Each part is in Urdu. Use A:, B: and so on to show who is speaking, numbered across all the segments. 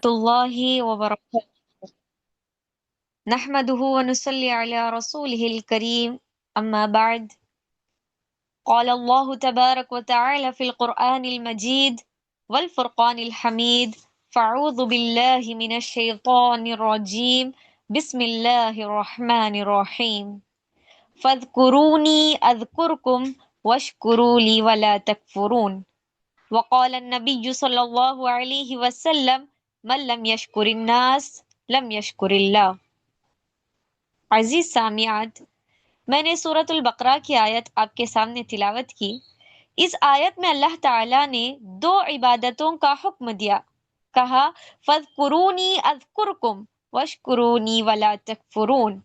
A: الله وبركاته نحمده ونصلي على رسوله الكريم أما بعد قال الله تبارك وتعالى في القرآن المجيد والفرقان الحميد فأعوذ بالله من الشيطان الرجيم بسم الله الرحمن الرحيم فاذكروني أذكركم واشكروا لي ولا تكفرون وقال النبي صلى الله عليه وسلم من لم يشكر الناس لم يشكر الله. عزیز سامعات، میں نے سورۃ البقرہ کی آیت آپ کے سامنے تلاوت کی۔ اس آیت میں اللہ تعالیٰ نے دو عبادتوں کا حکم دیا، کہا فَاذْكُرُونِي أَذْكُرْكُمْ وَاشْكُرُونِي وَلَا تَكْفُرُونَ،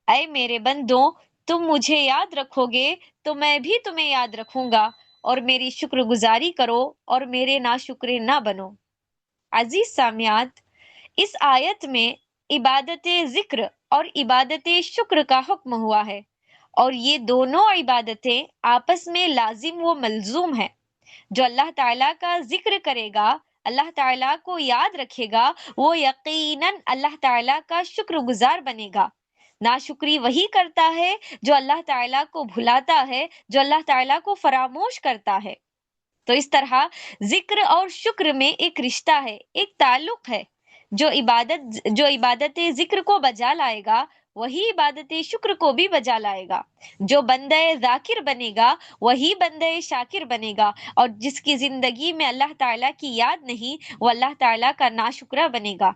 A: اے میرے بندوں، تم مجھے یاد رکھو گے تو میں بھی تمہیں یاد رکھوں گا، اور میری شکر گزاری کرو اور میرے ناشکرے نہ بنو۔ عزیز سامعات، اس آیت میں عبادت ذکر اور عبادت شکر کا حکم ہوا ہے، اور یہ دونوں عبادتیں آپس میں لازم و ملزوم ہیں۔ جو اللہ تعالیٰ کا ذکر کرے گا، اللہ تعالیٰ کو یاد رکھے گا، وہ یقیناً اللہ تعالیٰ کا شکر گزار بنے گا۔ ناشکری وہی کرتا ہے جو اللہ تعالیٰ کو بھلاتا ہے، جو اللہ تعالیٰ کو فراموش کرتا ہے۔ تو اس طرح ذکر اور شکر میں ایک رشتہ ہے، ایک تعلق ہے۔ جو عبادت ذکر کو بجا لائے گا، وہی عبادت شکر کو بھی بجا لائے گا۔ جو بندہ ذاکر بنے گا، وہی بندہ شاکر بنے گا، اور جس کی زندگی میں اللہ تعالیٰ کی یاد نہیں، وہ اللہ تعالیٰ کا ناشکرہ بنے گا۔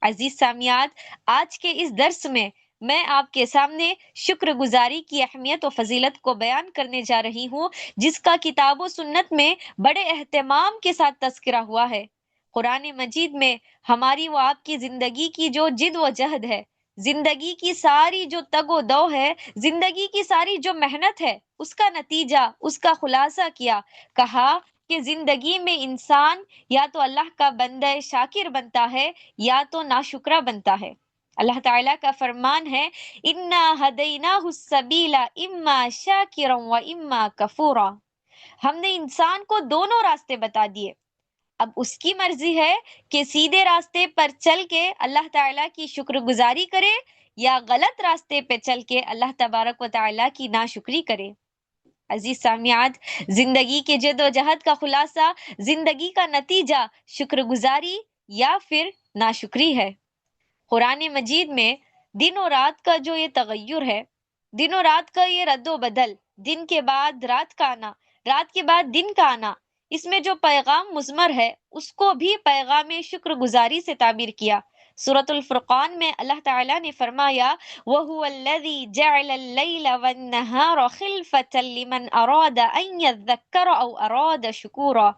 A: عزیز سامعات، آج کے اس درس میں آپ کے سامنے شکر گزاری کی اہمیت و فضیلت کو بیان کرنے جا رہی ہوں، جس کا کتاب و سنت میں بڑے اہتمام کے ساتھ تذکرہ ہوا ہے۔ قرآن مجید میں ہماری و آپ کی زندگی کی جو جد و جہد ہے، زندگی کی ساری جو تگ و دو ہے، زندگی کی ساری جو محنت ہے، اس کا نتیجہ، اس کا خلاصہ کیا، کہا کہ زندگی میں انسان یا تو اللہ کا بندہ شاکر بنتا ہے یا تو ناشکرہ بنتا ہے۔ اللہ تعالیٰ کا فرمان ہے اِنَّا هَدَيْنَاهُ السَّبِيلَ إِمَّا شَاكِرًا وَإِمَّا كَفُورًا، ہم نے انسان کو دونوں راستے بتا دیے، اب اس کی مرضی ہے کہ سیدھے راستے پر چل کے اللہ تعالیٰ کی شکر گزاری کرے یا غلط راستے پہ چل کے اللہ تبارک و تعالیٰ کی ناشکری کرے۔ عزیز سامعات، زندگی کے جد و جہد کا خلاصہ، زندگی کا نتیجہ شکر گزاری یا پھر ناشکری ہے۔ قرآن مجید میں دن و رات کا جو یہ تغیر ہے، دن و رات کا یہ رد و بدل، دن کے بعد رات کا آنا، رات کے بعد دن کا آنا، اس میں جو پیغام مضمر ہے، اس کو بھی پیغام شکر گزاری سے تعبیر کیا۔ سورۃ الفرقان میں اللہ تعالیٰ نے فرمایا وَهُوَ الَّذِي جَعَلَ اللَّيْلَ وَالنَّهَارَ خِلْفَةً لِمَنْ أَرَادَ أَنْ يَذَّكَّرَ أَوْ أَرَادَ شُكُورًا،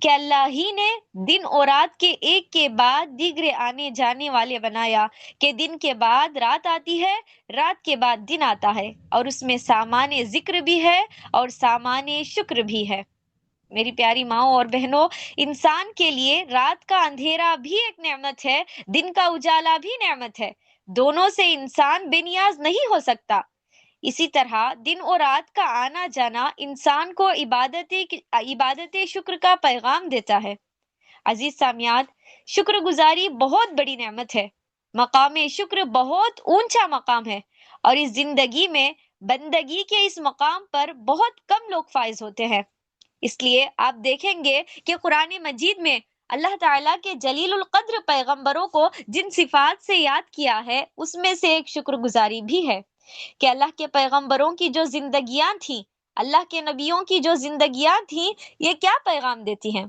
A: کہ اللہ ہی نے دن اور رات کے ایک کے بعد دیگرے آنے جانے والے بنایا، کہ دن کے بعد رات آتی ہے، رات کے بعد دن آتا ہے، اور اس میں سامان ذکر بھی ہے اور سامان شکر بھی ہے۔ میری پیاری ماؤں اور بہنوں، انسان کے لیے رات کا اندھیرا بھی ایک نعمت ہے، دن کا اجالا بھی نعمت ہے، دونوں سے انسان بے نیاز نہیں ہو سکتا۔ اسی طرح دن اور رات کا آنا جانا انسان کو عبادت شکر کا پیغام دیتا ہے۔ عزیز سامعات، شکر گزاری بہت بڑی نعمت ہے، مقام شکر بہت اونچا مقام ہے، اور اس زندگی میں بندگی کے اس مقام پر بہت کم لوگ فائز ہوتے ہیں۔ اس لیے آپ دیکھیں گے کہ قرآن مجید میں اللہ تعالیٰ کے جلیل القدر پیغمبروں کو جن صفات سے یاد کیا ہے، اس میں سے ایک شکر گزاری بھی ہے، کہ اللہ کے پیغمبروں کی جو زندگیاں تھیں، اللہ کے نبیوں کی جو زندگیاں تھیں، یہ کیا پیغام دیتی ہیں؟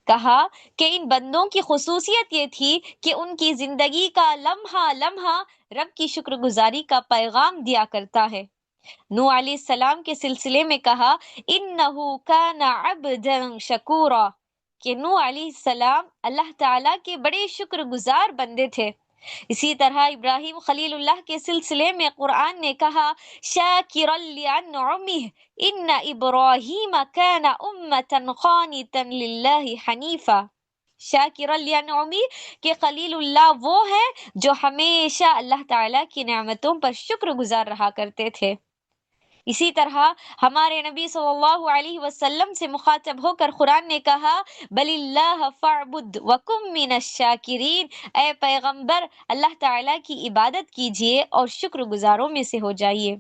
A: کہا کہ ان بندوں کی خصوصیت یہ تھی کہ ان کی زندگی کا لمحہ لمحہ رب کی شکر گزاری کا پیغام دیا کرتا ہے۔ نوح علیہ السلام کے سلسلے میں کہا انہو کان عبدا شکورا، کہ نوح علیہ السلام اللہ تعالیٰ کے بڑے شکر گزار بندے تھے۔ اسی طرح ابراہیم خلیل اللہ کے سلسلے میں قرآن نے کہا شاکرا لانعمہ ان ابراہیم کان امتا قانتا للہ حنیفا، شاکرا لانعمہ، کہ خلیل اللہ وہ ہے جو ہمیشہ اللہ تعالیٰ کی نعمتوں پر شکر گزار رہا کرتے تھے۔ اسی طرح ہمارے نبی صلی اللہ علیہ وسلم سے مخاطب ہو کر قرآن نے کہا بل اللہ فاعبد وکم من الشاکرین، اے پیغمبر اللہ تعالیٰ کی عبادت کیجیے اور شکر گزاروں میں سے ہو جائیے۔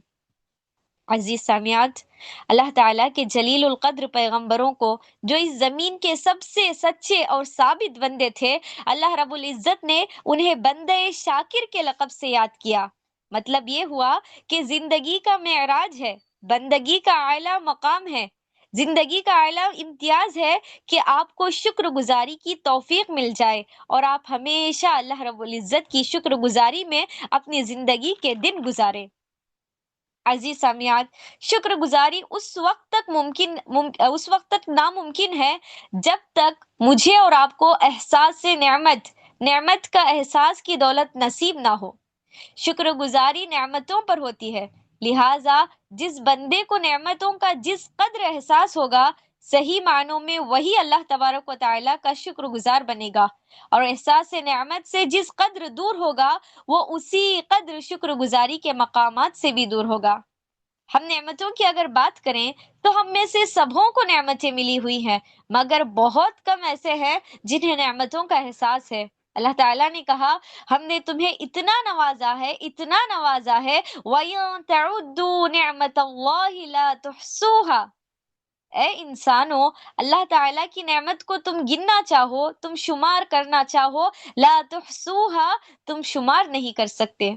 A: عزیز سامعات، اللہ تعالیٰ کے جلیل القدر پیغمبروں کو جو اس زمین کے سب سے سچے اور ثابت بندے تھے، اللہ رب العزت نے انہیں بندے شاکر کے لقب سے یاد کیا۔ مطلب یہ ہوا کہ زندگی کا معراج ہے، بندگی کا اعلیٰ مقام ہے، زندگی کا اعلیٰ امتیاز ہے کہ آپ کو شکر گزاری کی توفیق مل جائے اور آپ ہمیشہ اللہ رب العزت کی شکر گزاری میں اپنی زندگی کے دن گزاریں۔ عزیز سامعات، شکر گزاری اس وقت تک ناممکن ہے جب تک مجھے اور آپ کو احساس نعمت کا احساس کی دولت نصیب نہ ہو۔ شکر گزاری نعمتوں پر ہوتی ہے، لہٰذا جس بندے کو نعمتوں کا جس قدر احساس ہوگا، صحیح معنوں میں وہی اللہ تبارک و تعالیٰ کا شکر گزار بنے گا، اور احساس نعمت سے جس قدر دور ہوگا وہ اسی قدر شکر گزاری کے مقامات سے بھی دور ہوگا۔ ہم نعمتوں کی اگر بات کریں تو ہم میں سے سبوں کو نعمتیں ملی ہوئی ہیں، مگر بہت کم ایسے ہیں جنہیں نعمتوں کا احساس ہے۔ اللہ تعالیٰ نے کہا ہم نے تمہیں اتنا نوازا ہے، اتنا نوازا ہے، وَإِن تَعُدُّوا نِعْمَةَ اللَّهِ لَا تُحْصُوهَا۔ اے انسانو، اللہ تعالیٰ کی نعمت کو تم گننا چاہو، تم شمار کرنا چاہو، لا تحصوها، تم شمار نہیں کر سکتے۔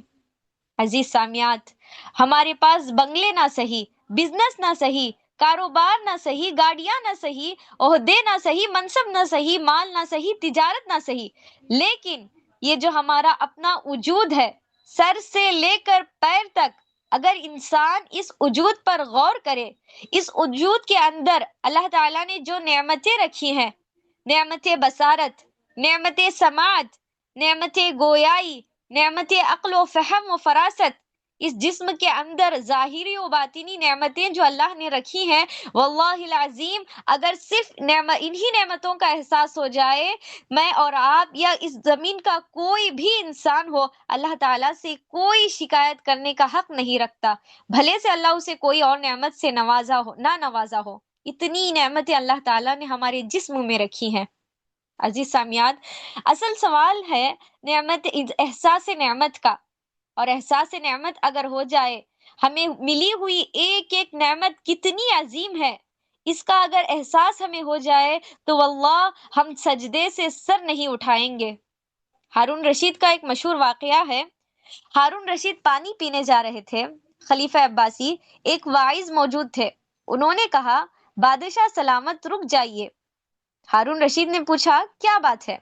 A: عزیز سامعات، ہمارے پاس بنگلے نہ صحیح، بزنس نہ صحیح، کاروبار نہ صحیح، گاڑیاں نہ صحیح، عہدے نہ صحیح، منصب نہ صحیح، مال نہ صحیح، تجارت نہ صحیح، لیکن یہ جو ہمارا اپنا وجود ہے، سر سے لے کر پیر تک، اگر انسان اس وجود پر غور کرے، اس وجود کے اندر اللہ تعالیٰ نے جو نعمتیں رکھی ہیں، نعمت بصارت، نعمت سماعت، نعمت گویائی، نعمت عقل و فہم و فراست، اس جسم کے اندر ظاہری و باطنی نعمتیں جو اللہ نے رکھی ہیں، واللہ العظیم اگر صرف انہی نعمتوں کا احساس ہو جائے، میں اور آپ یا اس زمین کا کوئی بھی انسان ہو، اللہ تعالیٰ سے کوئی شکایت کرنے کا حق نہیں رکھتا، بھلے سے اللہ اسے کوئی اور نعمت سے نہ نوازا ہو۔ اتنی نعمتیں اللہ تعالیٰ نے ہمارے جسم میں رکھی ہیں۔ عزیز سامعات، اصل سوال ہے نعمت، احساس نعمت کا، اور احساس نعمت اگر ہو جائے، ہمیں ملی ہوئی ایک ایک نعمت کتنی عظیم ہے، اس کا اگر احساس ہمیں ہو جائے تو واللہ ہم سجدے سے سر نہیں اٹھائیں گے۔ ہارون رشید کا ایک مشہور واقعہ ہے۔ ہارون رشید پانی پینے جا رہے تھے، خلیفہ عباسی ایک واعظ موجود تھے، انہوں نے کہا بادشاہ سلامت رک جائیے۔ ہارون رشید نے پوچھا کیا بات ہے؟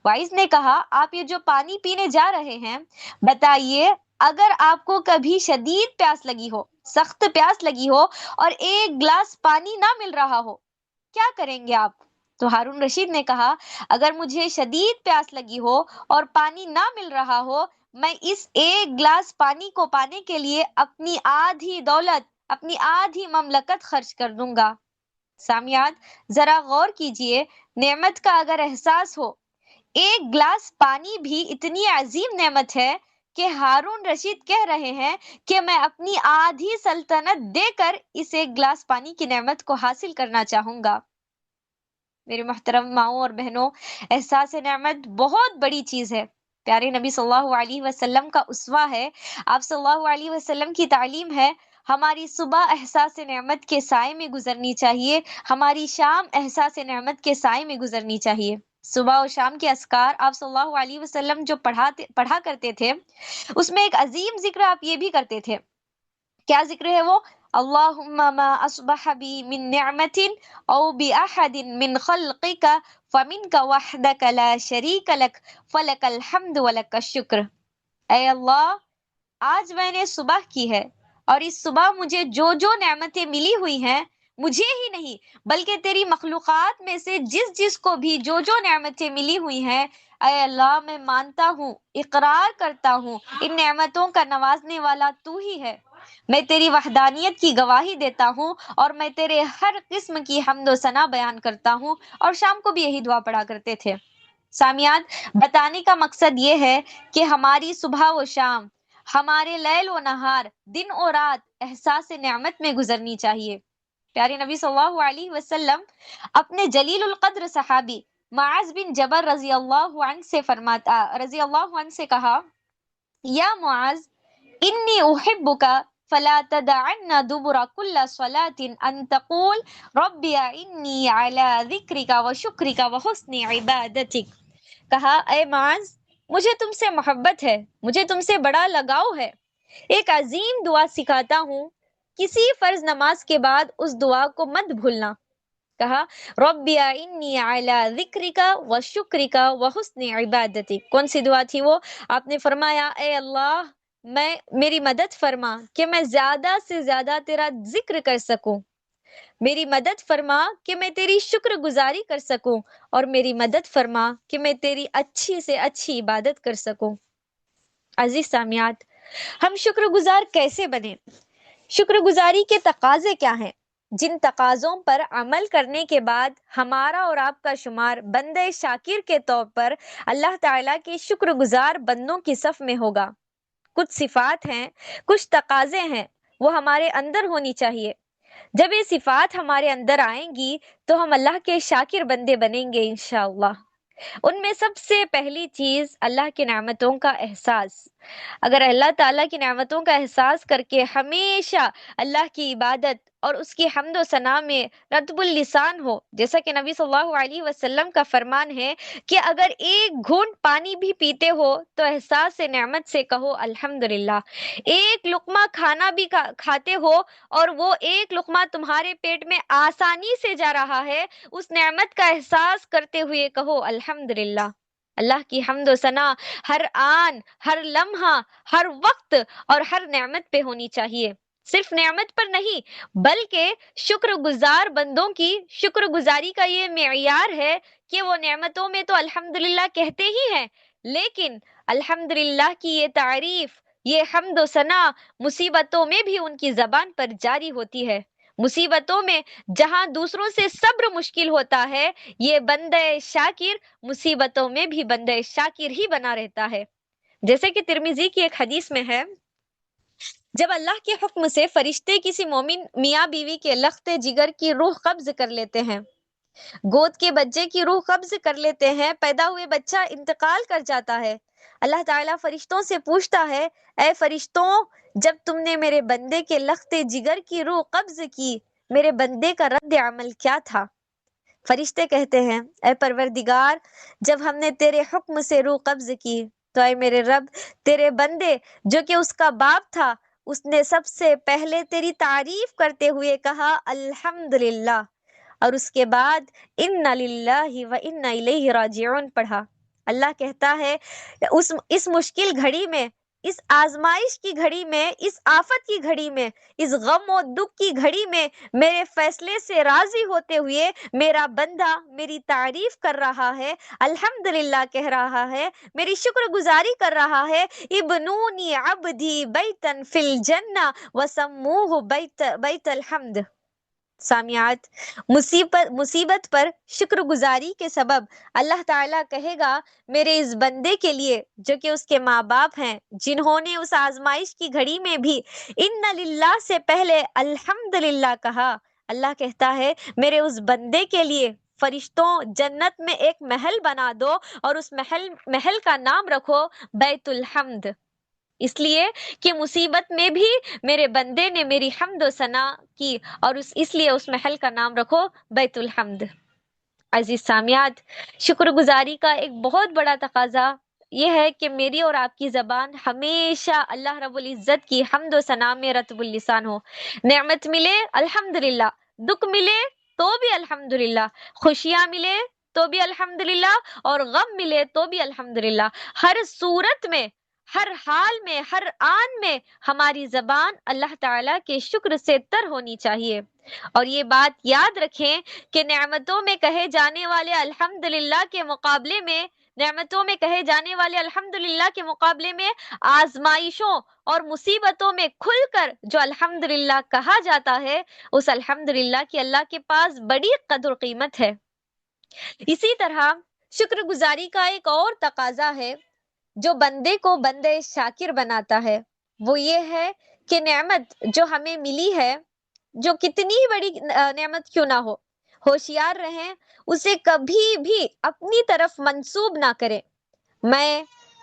A: وائز نے کہا آپ یہ جو پانی پینے جا رہے ہیں، بتائیے اگر آپ کو کبھی شدید پیاس لگی ہو، سخت پیاس لگی ہو اور ایک گلاس پانی نہ مل رہا ہو، کیا کریں گے آپ؟ تو ہارون رشید نے کہا اگر مجھے شدید پیاس لگی ہو اور پانی نہ مل رہا ہو، میں اس ایک گلاس پانی کو پانے کے لیے اپنی آدھی دولت، اپنی آدھی مملکت خرچ کر دوں گا۔ سامعات، ذرا غور کیجئے، نعمت کا اگر احساس ہو، ایک گلاس پانی بھی اتنی عظیم نعمت ہے کہ ہارون رشید کہہ رہے ہیں کہ میں اپنی آدھی سلطنت دے کر اس ایک گلاس پانی کی نعمت کو حاصل کرنا چاہوں گا۔ میرے محترم ماؤں اور بہنوں، احساس نعمت بہت بڑی چیز ہے، پیارے نبی صلی اللہ علیہ وسلم کا اسوہ ہے، آپ صلی اللہ علیہ وسلم کی تعلیم ہے، ہماری صبح احساس نعمت کے سائے میں گزرنی چاہیے، ہماری شام احساس نعمت کے سائے میں گزرنی چاہیے۔ صبح و شام کے اذکار آپ صلی اللہ علیہ وسلم جو پڑھا کرتے تھے، اس میں ایک عظیم ذکر آپ یہ بھی کرتے تھے۔ کیا ذکر ہے وہ؟ اللہم ما اصبح بی من نعمت او باحد من خلقک فمنک وحدک لا شریک لک فلک الحمد ولک الشکر۔ اے اللہ، آج میں نے صبح کی ہے، اور اس صبح مجھے جو جو نعمتیں ملی ہوئی ہیں، مجھے ہی نہیں بلکہ تیری مخلوقات میں سے جس جس کو بھی جو جو نعمتیں ملی ہوئی ہیں، اے اللہ میں مانتا ہوں، اقرار کرتا ہوں، ان نعمتوں کا نوازنے والا تو ہی ہے۔ میں تیری وحدانیت کی گواہی دیتا ہوں اور میں تیرے ہر قسم کی حمد و ثنا بیان کرتا ہوں، اور شام کو بھی یہی دعا پڑھا کرتے تھے۔ سامعات، بتانے کا مقصد یہ ہے کہ ہماری صبح و شام، ہمارے لیل و نہار، دن اور رات احساس نعمت میں گزرنی چاہیے۔ پیارے نبی صلی اللہ علیہ وسلم اپنے جلیل القدر صحابی معاذ بن جبل رضی اللہ عنہ سے کہا، یا معاذ انی احبک فلا تدعن دبر كل صلاة ان تقول ربی انی علی ذکرک و شکرک و حسن عبادتک۔ کہا، اے معاذ، مجھے تم سے محبت ہے، مجھے تم سے بڑا لگاؤ ہے، ایک عظیم دعا سکھاتا ہوں، کسی فرض نماز کے بعد اس دعا کو مت بھولنا۔ کہا، ربی انی علی ذکرک و شکرک و حسن عبادتک۔ کون سی دعا تھی وہ؟ آپ نے فرمایا، اے اللہ، میری مدد فرما کہ میں زیادہ سے زیادہ تیرا ذکر کر سکوں، میری مدد فرما کہ میں تیری شکر گزاری کر سکوں، اور میری مدد فرما کہ میں تیری اچھی سے اچھی عبادت کر سکوں۔ عزیز سامعات، ہم شکر گزار کیسے بنیں؟ شکر گزاری کے تقاضے کیا ہیں؟ جن تقاضوں پر عمل کرنے کے بعد ہمارا اور آپ کا شمار بندے شاکر کے طور پر اللہ تعالیٰ کے شکر گزار بندوں کی صف میں ہوگا۔ کچھ صفات ہیں، کچھ تقاضے ہیں، وہ ہمارے اندر ہونی چاہیے۔ جب یہ صفات ہمارے اندر آئیں گی تو ہم اللہ کے شاکر بندے بنیں گے انشاءاللہ۔ ان میں سب سے پہلی چیز اللہ کی نعمتوں کا احساس۔ اگر اللہ تعالیٰ کی نعمتوں کا احساس کر کے ہمیشہ اللہ کی عبادت اور اس کی حمد و ثنا میں رطب اللسان ہو، جیسا کہ نبی صلی اللہ علیہ وسلم کا فرمان ہے کہ اگر ایک گھونٹ پانی بھی پیتے ہو تو احساس نعمت سے کہو الحمدللہ، ایک لقمہ کھانا بھی کھاتے ہو اور وہ ایک لقمہ تمہارے پیٹ میں آسانی سے جا رہا ہے، اس نعمت کا احساس کرتے ہوئے کہو الحمدللہ۔ اللہ کی حمد و ثنا ہر آن، ہر لمحہ، ہر وقت اور ہر نعمت پہ ہونی چاہیے۔ صرف نعمت پر نہیں بلکہ شکر گزار بندوں کی شکر گزاری کا یہ معیار ہے کہ وہ نعمتوں میں تو الحمدللہ کہتے ہی ہیں، لیکن الحمدللہ کی یہ تعریف، یہ حمد و ثنا مصیبتوں میں بھی ان کی زبان پر جاری ہوتی ہے۔ مصیبتوں میں جہاں دوسروں سے صبر مشکل ہوتا ہے، یہ بندہ شاکر مصیبتوں میں بھی بندہ شاکر ہی بنا رہتا ہے۔ جیسے کہ ترمذی کی ایک حدیث میں ہے، جب اللہ کے حکم سے فرشتے کسی مومن میاں بیوی کے لخت جگر کی روح قبض کر لیتے ہیں، گود کے بچے کی روح قبض کر لیتے ہیں، پیدا ہوئے بچہ انتقال کر جاتا ہے، اللہ تعالیٰ فرشتوں سے پوچھتا ہے، اے فرشتوں، جب تم نے میرے بندے کے لخت جگر کی روح قبض کی، میرے بندے کا رد عمل کیا تھا؟ فرشتے کہتے ہیں، اے پروردگار، جب ہم نے تیرے حکم سے روح قبض کی تو اے میرے رب، تیرے بندے جو کہ اس کا باپ تھا، اس نے سب سے پہلے تیری تعریف کرتے ہوئے کہا الحمدللہ، اور اس کے بعد انا للہ و انا الیہ راجعون پڑھا۔ اللہ کہتا ہے اس مشکل گھڑی میں، اس آزمائش کی گھڑی میں، اس آفت کی گھڑی میں، اس غم و دکھ کی گھڑی میں میرے فیصلے سے راضی ہوتے ہوئے میرا بندہ میری تعریف کر رہا ہے، الحمدللہ کہہ رہا ہے، میری شکر گزاری کر رہا ہے۔ ابنونی عبدی بیتا فی الجنہ وسموہ بیت الحمد۔ سامعات، مصیبت پر شکر گزاری کے سبب اللہ تعالیٰ کہے گا، میرے اس بندے کے لیے جو کہ اس کے ماں باپ ہیں، جنہوں نے اس آزمائش کی گھڑی میں بھی ان للہ سے پہلے الحمدللہ کہا، اللہ کہتا ہے میرے اس بندے کے لیے فرشتوں جنت میں ایک محل بنا دو اور اس محل کا نام رکھو بیت الحمد، اس لیے کہ مصیبت میں بھی میرے بندے نے میری حمد و ثنا کی، اور اس لیے اس محل کا نام رکھو بیت الحمد۔ عزیز سامعات، شکر گزاری کا ایک بہت بڑا تقاضا یہ ہے کہ میری اور آپ کی زبان ہمیشہ اللہ رب العزت کی حمد و ثنا میں رطب اللسان ہو۔ نعمت ملے الحمدللہ، دکھ ملے تو بھی الحمدللہ، خوشیاں ملے تو بھی الحمدللہ، اور غم ملے تو بھی الحمدللہ۔ ہر صورت میں، ہر حال میں، ہر آن میں ہماری زبان اللہ تعالیٰ کے شکر سے تر ہونی چاہیے۔ اور یہ بات یاد رکھیں کہ نعمتوں میں کہے جانے والے الحمدللہ کے مقابلے میں، نعمتوں میں کہے جانے والے الحمدللہ کے مقابلے میں آزمائشوں اور مصیبتوں میں کھل کر جو الحمدللہ کہا جاتا ہے، اس الحمدللہ کی اللہ کے پاس بڑی قدر و قیمت ہے۔ اسی طرح شکر گزاری کا ایک اور تقاضا ہے جو بندے کو بندے شاکر بناتا ہے، وہ یہ ہے کہ نعمت جو ہمیں ملی ہے، جو کتنی ہی بڑی نعمت کیوں نہ ہو، ہوشیار رہیں اسے کبھی بھی اپنی طرف منسوب نہ کریں۔ میں،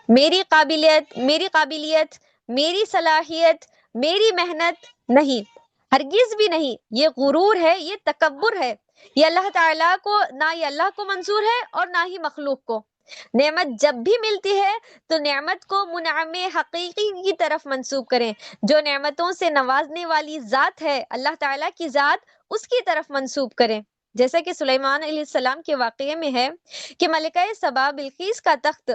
A: میری قابلیت، میری صلاحیت، میری محنت نہیں، ہرگز بھی نہیں۔ یہ غرور ہے، یہ تکبر ہے، یہ اللہ تعالیٰ کو، نہ یہ اللہ کو منظور ہے اور نہ ہی مخلوق کو۔ نعمت جب بھی ملتی ہے تو نعمت کو منعم حقیقی کی طرف منسوب کریں، جو نعمتوں سے نوازنے والی ذات ہے، اللہ تعالیٰ کی ذات، اس کی طرف منسوب کریں۔ جیسا کہ سلیمان علیہ السلام کے واقعے میں ہے کہ ملکہ سبا بلقیس کا تخت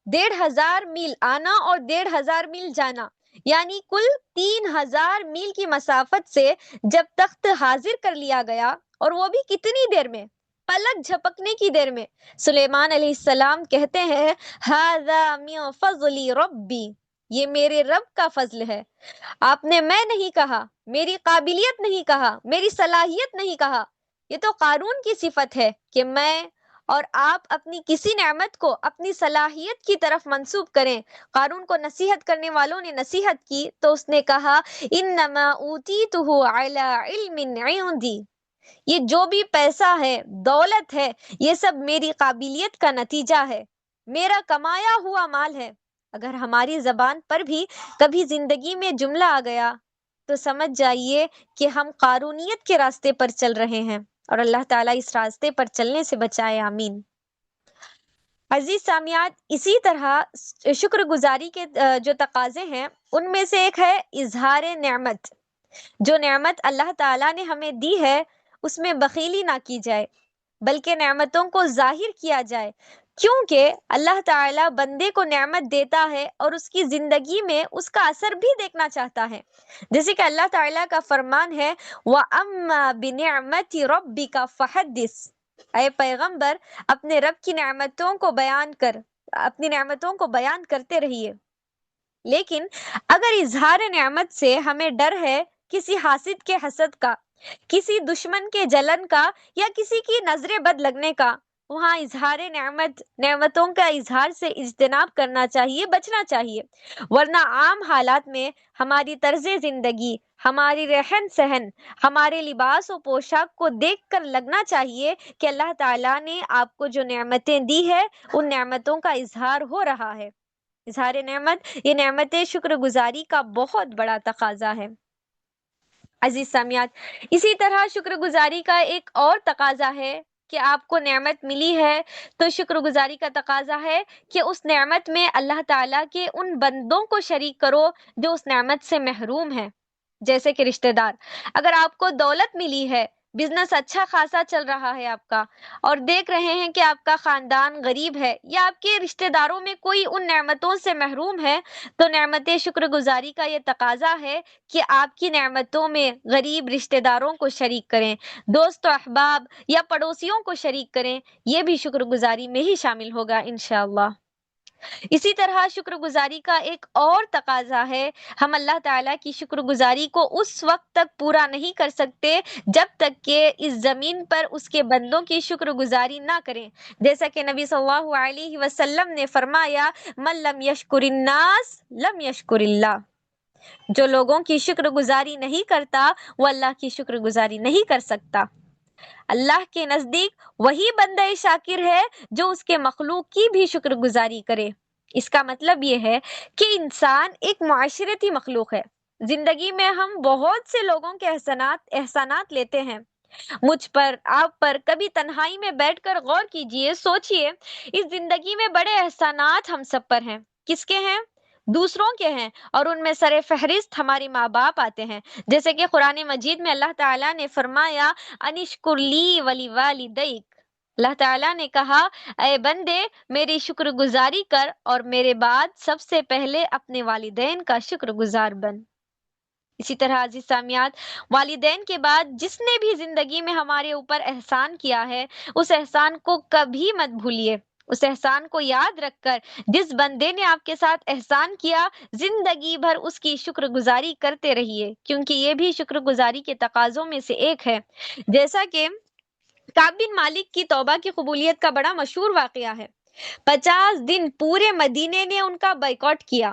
A: 1,500 میل آنا اور 1,500 میل جانا، یعنی کل 3,000 میل کی مسافت سے جب تخت حاضر کر لیا گیا، اور وہ بھی کتنی دیر میں، پلک جھپکنے کی دیر میں، سلیمان علیہ السلام کہتے ہیں ھذا من فضل ربی، یہ میرے رب کا فضل ہے۔ آپ نے میں نہیں کہا، میری قابلیت نہیں کہا، میری صلاحیت نہیں کہا، یہ تو قارون کی صفت ہے کہ میں اور آپ اپنی کسی نعمت کو اپنی صلاحیت کی طرف منسوب کریں۔ قارون کو نصیحت کرنے والوں نے نصیحت کی تو اس نے کہا انما اوتیتہ علی علم عندی، یہ جو بھی پیسہ ہے، دولت ہے، یہ سب میری قابلیت کا نتیجہ ہے، میرا کمایا ہوا مال ہے۔ اگر ہماری زبان پر بھی کبھی زندگی میں جملہ آ گیا تو سمجھ جائیے کہ ہم قارونیت کے راستے پر چل رہے ہیں، اور اللہ تعالیٰ اس راستے پر چلنے سے بچائے، آمین۔ عزیز سامعات، اسی طرح شکر گزاری کے جو تقاضے ہیں ان میں سے ایک ہے اظہار نعمت۔ جو نعمت اللہ تعالیٰ نے ہمیں دی ہے اس میں بخیلی نہ کی جائے، بلکہ نعمتوں کو ظاہر کیا جائے، کیونکہ اللہ تعالیٰ بندے کو نعمت دیتا ہے اور اس کی زندگی میں اس کا اثر بھی دیکھنا چاہتا ہے۔ جیسے کہ اللہ تعالیٰ کا فرمان ہے وَأَمَّا بِنِعْمَةِ رَبِّكَ فَحَدِّثْ، اے پیغمبر اپنے رب کی نعمتوں کو اپنی نعمتوں کو بیان کرتے رہیے۔ لیکن اگر اظہار نعمت سے ہمیں ڈر ہے کسی حاسد کے حسد کا، کسی دشمن کے جلن کا، یا کسی کی نظر بد لگنے کا، وہاں اظہار نعمتوں کا اظہار سے اجتناب کرنا چاہیے، بچنا چاہیے، ورنہ عام حالات میں ہماری طرز زندگی، ہماری رہن سہن، ہمارے لباس و پوشاک کو دیکھ کر لگنا چاہیے کہ اللہ تعالیٰ نے آپ کو جو نعمتیں دی ہے ان نعمتوں کا اظہار ہو رہا ہے۔ اظہار نعمت، یہ نعمت شکر گزاری کا بہت بڑا تقاضا ہے۔ عزیز سامعات، اسی طرح شکر گزاری کا ایک اور تقاضا ہے کہ آپ کو نعمت ملی ہے تو شکر گزاری کا تقاضا ہے کہ اس نعمت میں اللہ تعالیٰ کے ان بندوں کو شریک کرو جو اس نعمت سے محروم ہیں، جیسے کہ رشتہ دار۔ اگر آپ کو دولت ملی ہے، بزنس اچھا خاصا چل رہا ہے آپ کا، اور دیکھ رہے ہیں کہ آپ کا خاندان غریب ہے یا آپ کے رشتہ داروں میں کوئی ان نعمتوں سے محروم ہے، تو نعمت شکر گزاری کا یہ تقاضا ہے کہ آپ کی نعمتوں میں غریب رشتہ داروں کو شریک کریں، دوست و احباب یا پڑوسیوں کو شریک کریں، یہ بھی شکر گزاری میں ہی شامل ہوگا انشاءاللہ۔ اسی طرح شکر گزاری کا ایک اور تقاضا ہے، ہم اللہ تعالیٰ کی شکر گزاری کو اس وقت تک پورا نہیں کر سکتے جب تک کہ اس زمین پر اس کے بندوں کی شکر گزاری نہ کریں، جیسا کہ نبی صلی اللہ علیہ وسلم نے فرمایا من لم یشکر الناس لم یشکر اللہ، جو لوگوں کی شکر گزاری نہیں کرتا وہ اللہ کی شکر گزاری نہیں کر سکتا۔ اللہ کے نزدیک وہی بندہ شاکر ہے جو اس کے مخلوق کی بھی شکر گزاری کرے۔ اس کا مطلب یہ ہے کہ انسان ایک معاشرتی مخلوق ہے۔ زندگی میں ہم بہت سے لوگوں کے احسانات لیتے ہیں، مجھ پر، آپ پر۔ کبھی تنہائی میں بیٹھ کر غور کیجئے، سوچئے، اس زندگی میں بڑے احسانات ہم سب پر ہیں۔ کس کے ہیں؟ دوسروں کے ہیں، اور ان میں سر فہرست ہمارے ماں باپ آتے ہیں، جیسے کہ قرآن مجید میں اللہ تعالیٰ نے فرمایا انشکر لی ولی والدیک، اللہ تعالیٰ نے کہا اے بندے میری شکر گزاری کر اور میرے بعد سب سے پہلے اپنے والدین کا شکر گزار بن۔ اسی طرح عزیز سامعات، والدین کے بعد جس نے بھی زندگی میں ہمارے اوپر احسان کیا ہے اس احسان کو کبھی مت بھولیے۔ اس احسان کو یاد رکھ کر جس بندے نے آپ کے ساتھ احسان کیا زندگی بھر اس کی شکر گزاری کرتے رہیے، کیونکہ یہ بھی شکر گزاری کے تقاضوں میں سے ایک ہے۔ جیسا کہ کعب بن مالک کی توبہ کی قبولیت کا بڑا مشہور واقعہ ہے۔ 50 دن پورے مدینے نے ان کا بائیکاٹ کیا،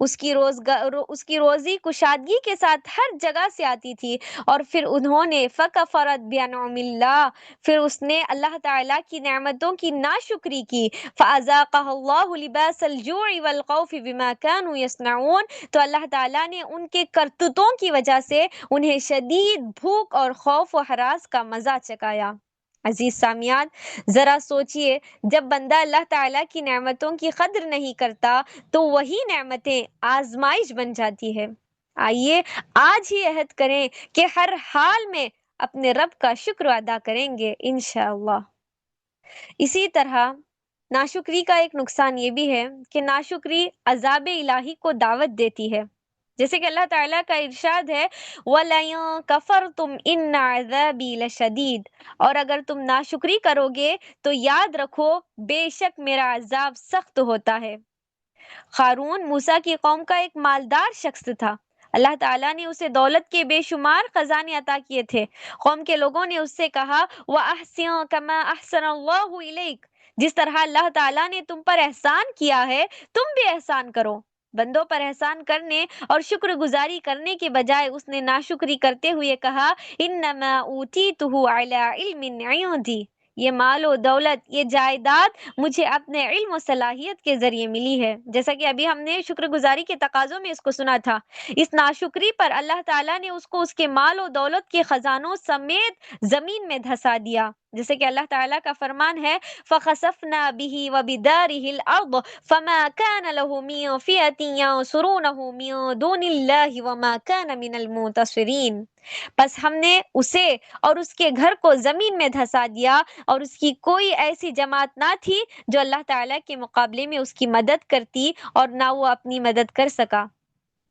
A: اس کی روزی کشادگی کے ساتھ ہر جگہ سے آتی تھی، اور پھر انہوں نے فکفرت بانعم اللہ، پھر اس نے اللہ تعالیٰ کی نعمتوں کی ناشکری کی، فاذاقها اللہ لباس الجوع والخوف بما كانوا يصنعون، تو اللہ تعالیٰ نے ان کے کرتوتوں کی وجہ سے انہیں شدید بھوک اور خوف و ہراس کا مزہ چکایا۔ عزیز سامعین، ذرا سوچئے، جب بندہ اللہ تعالیٰ کی نعمتوں کی قدر نہیں کرتا تو وہی نعمتیں آزمائش بن جاتی ہے۔ آئیے آج ہی عہد کریں کہ ہر حال میں اپنے رب کا شکر ادا کریں گے انشاءاللہ۔ اسی طرح ناشکری کا ایک نقصان یہ بھی ہے کہ ناشکری عذاب الہی کو دعوت دیتی ہے، جیسے کہ اللہ تعالیٰ کا ارشاد ہے وَلَئِن كَفَرْتُمْ إِنَّ عَذَابِي لَشَدِيدٌ، اور اگر تم ناشکری کرو گے تو یاد رکھو بے شک میرا عذاب سخت ہوتا ہے۔ قارون موسیٰ کی قوم کا ایک مالدار شخص تھا، اللہ تعالیٰ نے اسے دولت کے بے شمار خزانے عطا کیے تھے۔ قوم کے لوگوں نے اس سے کہا وَأَحْسِن كَمَا أَحْسَنَ اللَّهُ إِلَيْكَ، جس طرح اللہ تعالیٰ نے تم پر احسان کیا ہے تم بھی احسان کرو۔ بندوں پر احسان کرنے اور شکر گزاری کرنے کے بجائے اس نے ناشکری کرتے ہوئے کہا انما اوتیتہ علی علم عندی، یہ مال و دولت، یہ جائیداد مجھے اپنے علم و صلاحیت کے ذریعے ملی ہے، جیسا کہ ابھی ہم نے شکر گزاری کے تقاضوں میں اس کو سنا تھا۔ اس ناشکری پر اللہ تعالیٰ نے اس کو اس کے مال و دولت کے خزانوں سمیت زمین میں دھسا دیا، جیسے کہ اللہ تعالیٰ کا فرمان ہے فَخَسَفْنَا بِهِ وَبِدَارِهِ الْأَرْضَ فَمَا كَانَ لَهُ مِن فِئَةٍ يَنصُرُونَهُ مِن دُونِ اللَّهِ وَمَا كَانَ مِنَ الْمُنتَصِرِينَ، پس ہم نے اسے اور اس کے گھر کو زمین میں دھسا دیا، اور اس کی کوئی ایسی جماعت نہ تھی جو اللہ تعالیٰ کے مقابلے میں اس کی مدد کرتی، اور نہ وہ اپنی مدد کر سکا۔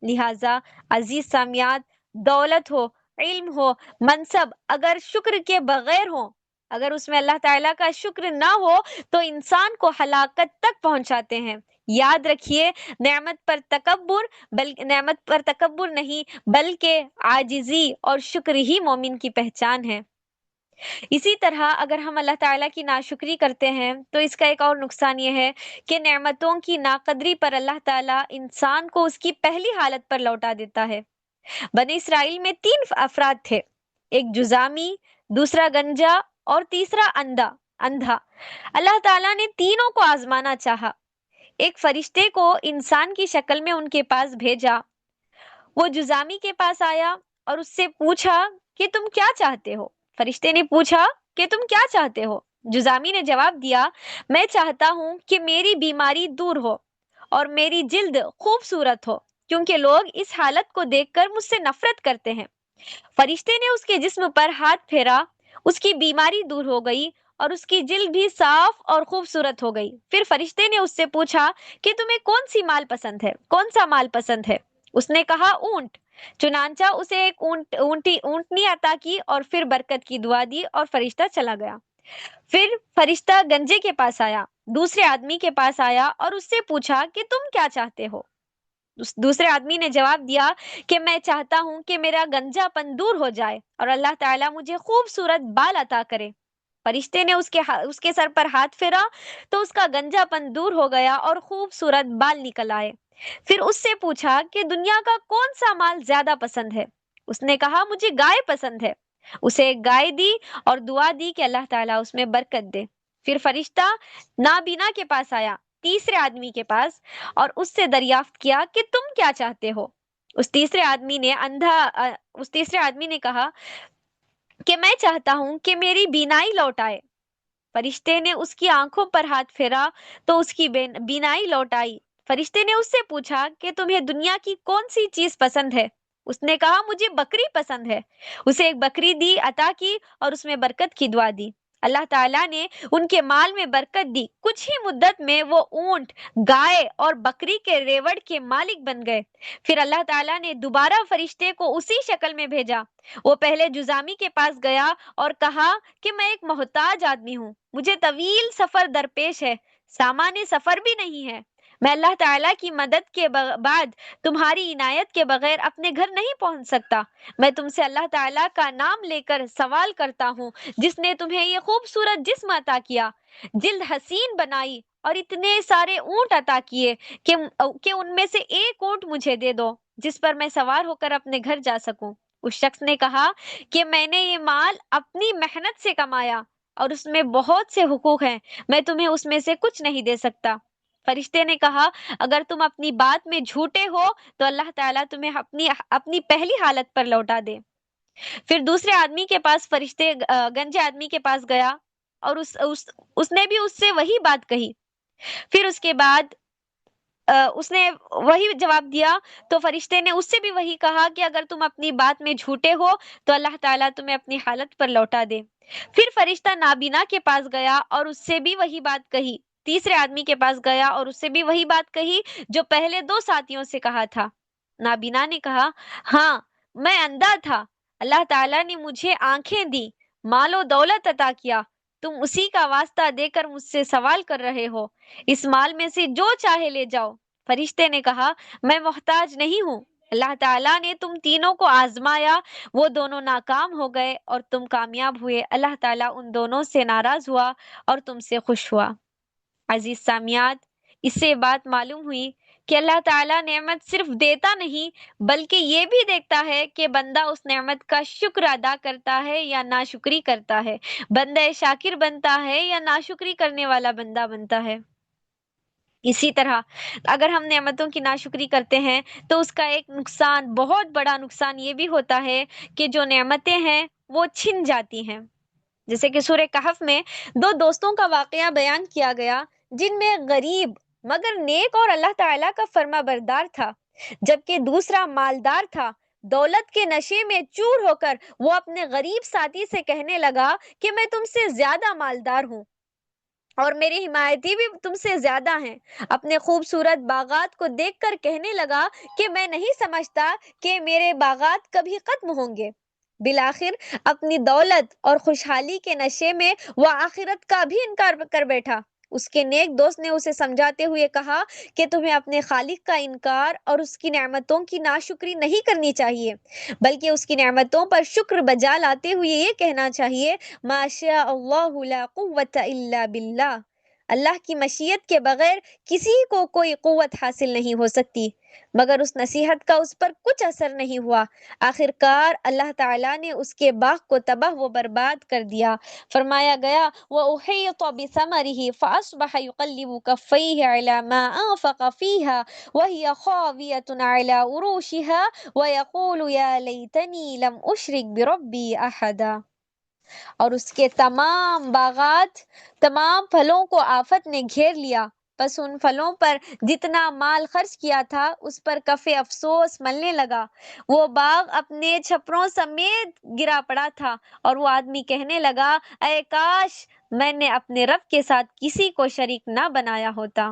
A: لہٰذا عزیز سامعات، دولت ہو، علم ہو، منصب اگر شکر کے بغیر ہو، اگر اس میں اللہ تعالیٰ کا شکر نہ ہو تو انسان کو ہلاکت تک پہنچاتے ہیں۔ یاد رکھیے، نعمت پر تکبر نہیں بلکہ عاجزی اور شکر ہی مومن کی پہچان ہے۔ اسی طرح اگر ہم اللہ تعالیٰ کی ناشکری کرتے ہیں تو اس کا ایک اور نقصان یہ ہے کہ نعمتوں کی ناقدری پر اللہ تعالیٰ انسان کو اس کی پہلی حالت پر لوٹا دیتا ہے۔ بنی اسرائیل میں 3 افراد تھے، ایک جزامی، دوسرا گنجا اور تیسرا اندھا۔ اللہ تعالیٰ نے تینوں کو آزمانا چاہا، ایک فرشتے کو انسان کی شکل میں ان کے پاس بھیجا۔ وہ جزامی کے پاس آیا اور اس سے پوچھا کہ تم کیا چاہتے ہو؟ فرشتے نے پوچھا کہ تم کیا چاہتے ہو؟ جزامی نے جواب دیا میں چاہتا ہوں کہ میری بیماری دور ہو اور میری جلد خوبصورت ہو، کیونکہ لوگ اس حالت کو دیکھ کر مجھ سے نفرت کرتے ہیں۔ فرشتے نے اس کے جسم پر ہاتھ پھیرا، اس کی بیماری دور ہو گئی اور اس کی جلد بھی صاف اور خوبصورت ہو گئی۔ پھر فرشتے نے اس سے پوچھا کہ تمہیں کون سا مال پسند ہے؟ اس نے کہا اونٹ۔ چنانچہ اسے ایک اونٹنی عطا کی اور پھر برکت کی دعا دی اور فرشتہ چلا گیا۔ پھر فرشتہ گنجے کے پاس آیا، دوسرے آدمی کے پاس آیا اور اس سے پوچھا کہ تم کیا چاہتے ہو؟ دوسرے آدمی نے جواب دیا کہ میں چاہتا ہوں کہ میرا گنجا پن دور ہو جائے اور اللہ تعالیٰ مجھے خوبصورت بال عطا کرے۔ فرشتے نے اس کے سر پر ہاتھ پھیرا تو اس کا گنجا پن دور ہو گیا اور خوبصورت بال نکل آئے۔ پھر اس سے پوچھا کہ دنیا کا کون سا مال زیادہ پسند ہے؟ اس نے کہا مجھے گائے پسند ہے۔ اسے ایک گائے دی اور دعا دی کہ اللہ تعالیٰ اس میں برکت دے۔ پھر فرشتہ نابینا کے پاس آیا، تیسرے آدمی کے پاس، اور اس سے دریافت کیا کہ تم کیا چاہتے ہو؟ اس تیسرے آدمی نے کہا کہ میں چاہتا ہوں کہ میری بینائی لوٹ آئے۔ فرشتے نے اس کی آنکھوں پر ہاتھ پھیرا تو اس کی بینائی لوٹ آئی۔ فرشتے نے اس سے پوچھا کہ تمہیں دنیا کی کون سی چیز پسند ہے؟ اس نے کہا مجھے بکری پسند ہے۔ اسے ایک بکری دی عطا کی اور اس میں برکت کی دعا دی۔ اللہ تعالیٰ نے ان کے مال میں برکت دی، کچھ ہی مدت میں وہ اونٹ، گائے اور بکری کے ریوڑ کے مالک بن گئے۔ پھر اللہ تعالیٰ نے دوبارہ فرشتے کو اسی شکل میں بھیجا۔ وہ پہلے جزامی کے پاس گیا اور کہا کہ میں ایک محتاج آدمی ہوں، مجھے طویل سفر درپیش ہے، سامان سفر بھی نہیں ہے، میں اللہ تعالیٰ کی مدد کے بعد تمہاری عنایت کے بغیر اپنے گھر نہیں پہنچ سکتا۔ میں تم سے اللہ تعالیٰ کا نام لے کر سوال کرتا ہوں جس نے تمہیں یہ خوبصورت جسم عطا کیا، جلد حسین بنائی اور اتنے سارے اونٹ عطا کیے کہ ان میں سے ایک اونٹ مجھے دے دو جس پر میں سوار ہو کر اپنے گھر جا سکوں۔ اس شخص نے کہا کہ میں نے یہ مال اپنی محنت سے کمایا اور اس میں بہت سے حقوق ہیں، میں تمہیں اس میں سے کچھ نہیں دے سکتا۔ فرشتے نے کہا اگر تم اپنی بات میں جھوٹے ہو تو اللہ تعالیٰ تمہیں اپنی پہلی حالت پر لوٹا دے۔ پھر دوسرے آدمی کے پاس فرشتے گنجے آدمی کے پاس گیا اور اس نے بھی اس سے وہی بات کہی۔ پھر اس کے بعد اس نے وہی جواب دیا تو فرشتے نے اس سے بھی وہی کہا کہ اگر تم اپنی بات میں جھوٹے ہو تو اللہ تعالیٰ تمہیں اپنی حالت پر لوٹا دے۔ پھر فرشتہ نابینا کے پاس گیا اور اس سے بھی وہی بات کہی۔ تیسرے آدمی کے پاس گیا اور اس سے بھی وہی بات کہی جو پہلے دو ساتھیوں سے کہا تھا۔ نابینا نے کہا ہاں میں اندھا تھا، اللہ تعالیٰ نے مجھے آنکھیں دی، مال و دولت عطا کیا، تم اسی کا واسطہ دے کر مجھ سے سوال کر رہے ہو، اس مال میں سے جو چاہے لے جاؤ۔ فرشتے نے کہا میں محتاج نہیں ہوں۔ اللہ تعالیٰ نے تم تینوں کو آزمایا، وہ دونوں ناکام ہو گئے اور تم کامیاب ہوئے، اللہ تعالیٰ ان دونوں سے ناراض ہوا اور تم سے خوش ہوا۔ عزیز سامعات، اس سے بات معلوم ہوئی کہ اللہ تعالیٰ نعمت صرف دیتا نہیں بلکہ یہ بھی دیکھتا ہے کہ بندہ اس نعمت کا شکر ادا کرتا ہے یا ناشکری کرتا ہے، بندہ شاکر بنتا ہے یا ناشکری کرنے والا بندہ بنتا ہے۔ اسی طرح اگر ہم نعمتوں کی ناشکری کرتے ہیں تو اس کا ایک نقصان، بہت بڑا نقصان یہ بھی ہوتا ہے کہ جو نعمتیں ہیں وہ چھن جاتی ہیں۔ جیسے کہ سورہ کہف میں دو دوستوں کا واقعہ بیان کیا گیا جن میں غریب مگر نیک اور اللہ تعالیٰ کا فرما بردار تھا، جبکہ دوسرا مالدار تھا۔ دولت کے نشے میں چور ہو کر وہ اپنے غریب ساتھی سے کہنے لگا کہ میں تم سے زیادہ مالدار ہوں اور میرے حمایتی بھی تم سے زیادہ ہیں۔ اپنے خوبصورت باغات کو دیکھ کر کہنے لگا کہ میں نہیں سمجھتا کہ میرے باغات کبھی ختم ہوں گے۔ بالآخر اپنی دولت اور خوشحالی کے نشے میں وہ آخرت کا بھی انکار کر بیٹھا۔ اس کے نیک دوست نے اسے سمجھاتے ہوئے کہا کہ تمہیں اپنے خالق کا انکار اور اس کی نعمتوں کی ناشکری نہیں کرنی چاہیے، بلکہ اس کی نعمتوں پر شکر بجا لاتے ہوئے یہ کہنا چاہیے ما شاء اللہ لا قوت الا باللہ، اللہ کی مشیت کے بغیر کسی کو کوئی قوت حاصل نہیں ہو سکتی۔ مگر اس نصیحت کا اس پر کچھ اثر نہیں ہوا۔ آخرکار اللہ تعالیٰ نے اس کے باغ کو تباہ و برباد کر دیا۔ فرمایا گیا وَأُحِيطَ بِثَمَرِهِ فَأَصْبَحَ يُقَلِّبُ كَفَّيْهِ عَلَى مَا أَنفَقَ فِيهَا وَهِيَ خَاوِيَةٌ عَلَى عُرُوشِهَا وَيَقُولُ يَا لَيْتَنِي لَمْ أُشْرِكْ بِرَبِّي أَحَدًا۔ اور اس کے تمام باغات، تمام پھلوں کو آفت نے گھیر لیا، بس ان پھلوں پر جتنا مال خرچ کیا تھا اس پر کف افسوس ملنے لگا۔ وہ باغ اپنے چھپروں سمیت گرا پڑا تھا اور وہ آدمی کہنے لگا اے کاش میں نے اپنے رب کے ساتھ کسی کو شریک نہ بنایا ہوتا۔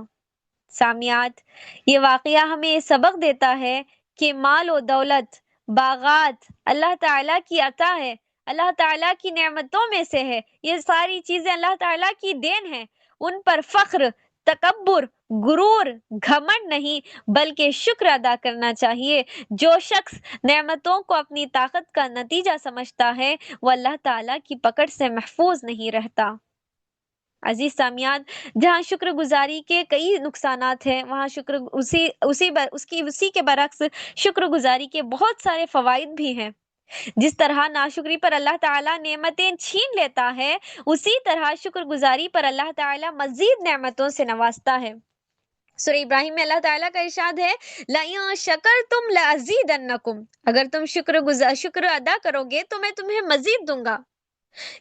A: سامعات، یہ واقعہ ہمیں یہ سبق دیتا ہے کہ مال و دولت، باغات اللہ تعالیٰ کی عطا ہے، اللہ تعالیٰ کی نعمتوں میں سے ہے۔ یہ ساری چیزیں اللہ تعالیٰ کی دین ہیں، ان پر فخر، تکبر، غرور، گھمنڈ نہیں بلکہ شکر ادا کرنا چاہیے۔ جو شخص نعمتوں کو اپنی طاقت کا نتیجہ سمجھتا ہے وہ اللہ تعالیٰ کی پکڑ سے محفوظ نہیں رہتا۔ عزیز سامعین، جہاں شکر گزاری کے کئی نقصانات ہیں وہاں اسی کے برعکس شکر گزاری کے بہت سارے فوائد بھی ہیں۔ جس طرح ناشکری پر اللہ تعالیٰ نعمتیں چھین لیتا ہے، اسی طرح شکر گزاری پر اللہ تعالیٰ مزید نعمتوں سے نوازتا ہے۔ سورہ ابراہیم میں اللہ تعالیٰ کا ارشاد ہے لَإِن شَكَرْتُمْ لَأَزِيدَنَّكُمْ، اگر تم شکر ادا کرو گے تو میں تمہیں مزید دوں گا۔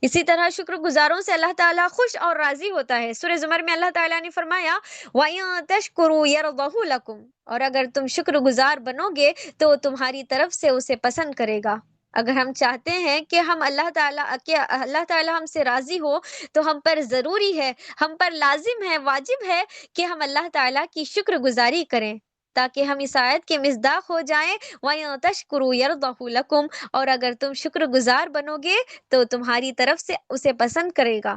A: اسی طرح شکر گزاروں سے اللہ تعالیٰ خوش اور راضی ہوتا ہے۔ سورہ زمر میں اللہ تعالیٰ نے فرمایا وَإِن تَشْكُرُوا يَرْضَهُ لَكُمْ، اور اگر تم شکر گزار بنو گے تو وہ تمہاری طرف سے اسے پسند کرے گا۔ اگر ہم چاہتے ہیں کہ اللہ تعالیٰ ہم سے راضی ہو تو ہم پر ضروری ہے، ہم پر لازم ہے، واجب ہے کہ ہم اللہ تعالیٰ کی شکر گزاری کریں تاکہ ہم اس آیت کے مصداق ہو جائیں وَإِن تَشْكُرُوا يَرْضَهُ لَكُمْ، اور اگر تم شکر گزار بنو گے تو تمہاری طرف سے اسے پسند کرے گا۔